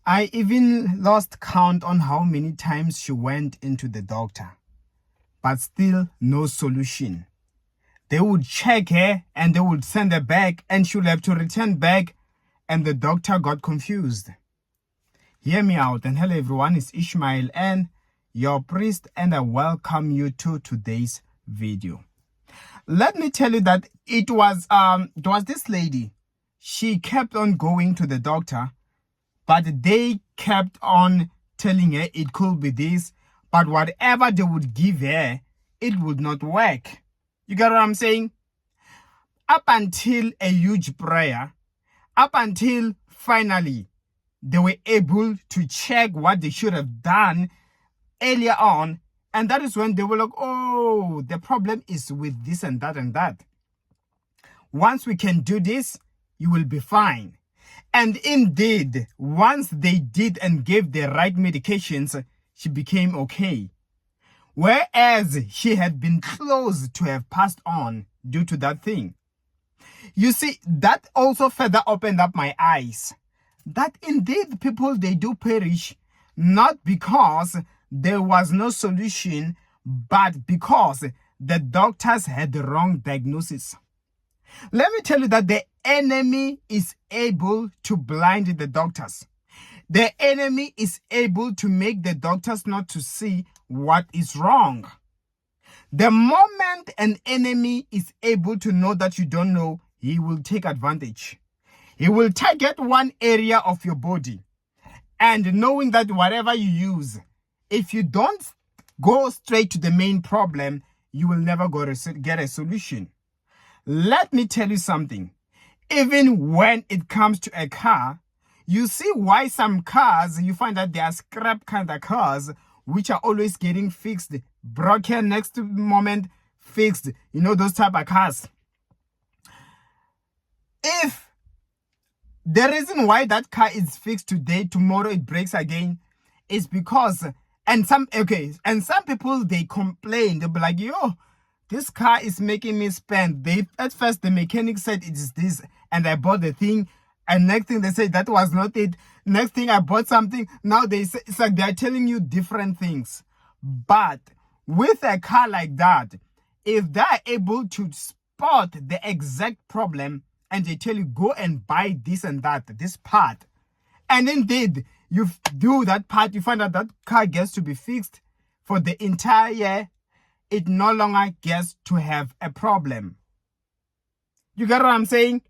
I even lost count on how many times she went into the doctor, but still no solution. They would check her and they would send her back and she would have to return back, and the doctor got confused. Hear me out, and hello everyone, it's Ishmael and your priest, and I welcome you to today's video. Let me tell you that it was this lady. She kept on going to the doctor, but they kept on telling her it could be this, but whatever they would give her, it would not work. You get what I'm saying? Up until a huge prayer, up until finally they were able to check what they should have done earlier on, and that is when they were like, oh, the problem is with this and that and that. Once we can do this, you will be fine. And indeed, once they did and gave the right medications, she became okay. Whereas she had been close to have passed on due to that thing. You see, that also further opened up my eyes. That indeed people, they do perish, not because there was no solution, but because the doctors had the wrong diagnosis. Let me tell you that the enemy is able to blind the doctors. The enemy is able to make the doctors not to see what is wrong. The moment an enemy is able to know that you don't know, he will take advantage. He will target one area of your body. And knowing that whatever you use, if you don't go straight to the main problem, you will never get a solution. Let me tell you something. Even when it comes to a car, you see why some cars, you find that they are scrap kind of cars, which are always getting fixed, broken next moment, fixed. You know, those type of cars. If the reason why that car is fixed today, tomorrow it breaks again, is because, and some people, they complain, they'll be like, yo, this car is making me spend. At first the mechanic said it is this, and I bought the thing, and next thing they say that was not it. Next thing I bought something. Now they say, it's like they're telling you different things. But with a car like that, if they're able to spot the exact problem and they tell you go and buy this and that, this part, and indeed you do that part, you find out that car gets to be fixed for the entire year, it no longer gets to have a problem. You get what I'm saying?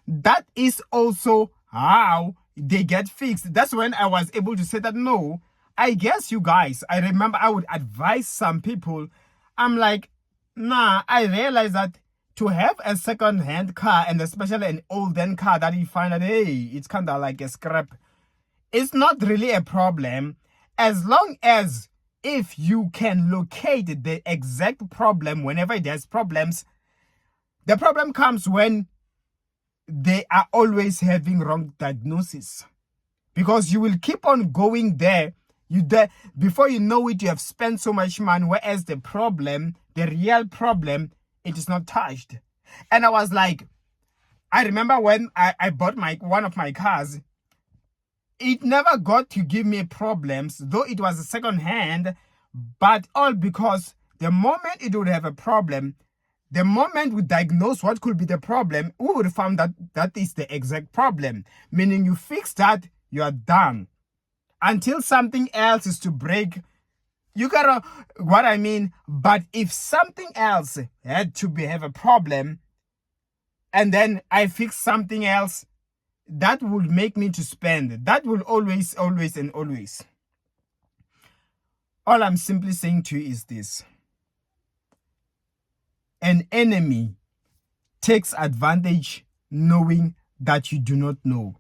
That is also how they get fixed. That's when I was able to say that, no, I guess you guys, I remember I would advise some people. I'm like, nah, I realize that to have a second-hand car, and especially an olden car that you find that, hey, it's kind of like a scrap, it's not really a problem, as long as if you can locate the exact problem whenever there's problems. The problem comes when they are always having wrong diagnosis, because you will keep on going there. Before you know it, you have spent so much money, whereas the problem, the real problem, it is not touched. And I was like, I remember when I bought one of my cars, it never got to give me problems, though it was a second hand, but all because the moment it would have a problem, the moment we diagnose what could be the problem, we would have found that that is the exact problem. Meaning you fix that, you are done. Until something else is to break, you got what I mean? But if something else had to have a problem, and then I fix something else, that would make me to spend. That will always, always, and always. All I'm simply saying to you is this. An enemy takes advantage knowing that you do not know.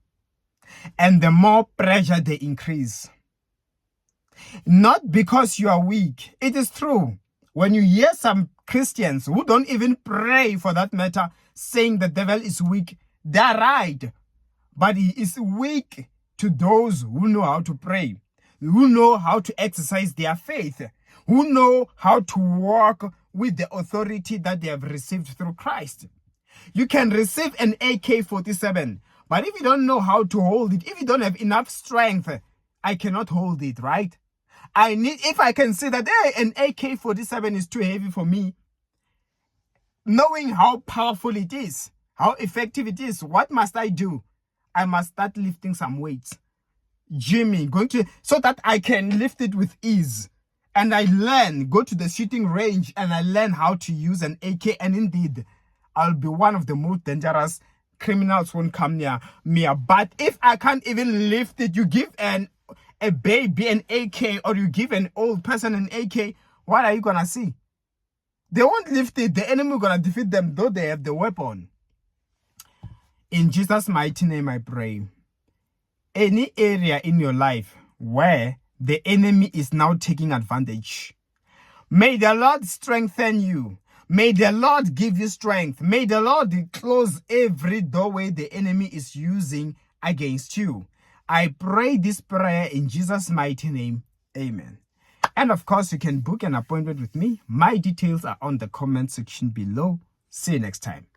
And the more pressure they increase. Not because you are weak. It is true. When you hear some Christians who don't even pray for that matter, saying the devil is weak, they're right. But he is weak to those who know how to pray, who know how to exercise their faith, who know how to walk with the authority that they have received through Christ. You can receive an AK-47, But if you don't know how to hold it, if you don't have enough strength, I cannot hold it, right? If I can see that, hey, an AK-47 is too heavy for me, knowing how powerful it is, how effective it is, what must I do? I must start lifting some weights, gymming, so that I can lift it with ease. And I go to the shooting range, and I learn how to use an AK. And indeed, I'll be one of the most dangerous criminals won't come near me. But if I can't even lift it, you give a baby an AK, or you give an old person an AK, what are you gonna see? They won't lift it. The enemy gonna defeat them, though they have the weapon. In Jesus' mighty name I pray. Any area in your life where the enemy is now taking advantage, may the Lord strengthen you. May the Lord give you strength. May the Lord close every doorway the enemy is using against you. I pray this prayer in Jesus' mighty name. Amen. And of course, you can book an appointment with me. My details are on the comment section below. See you next time.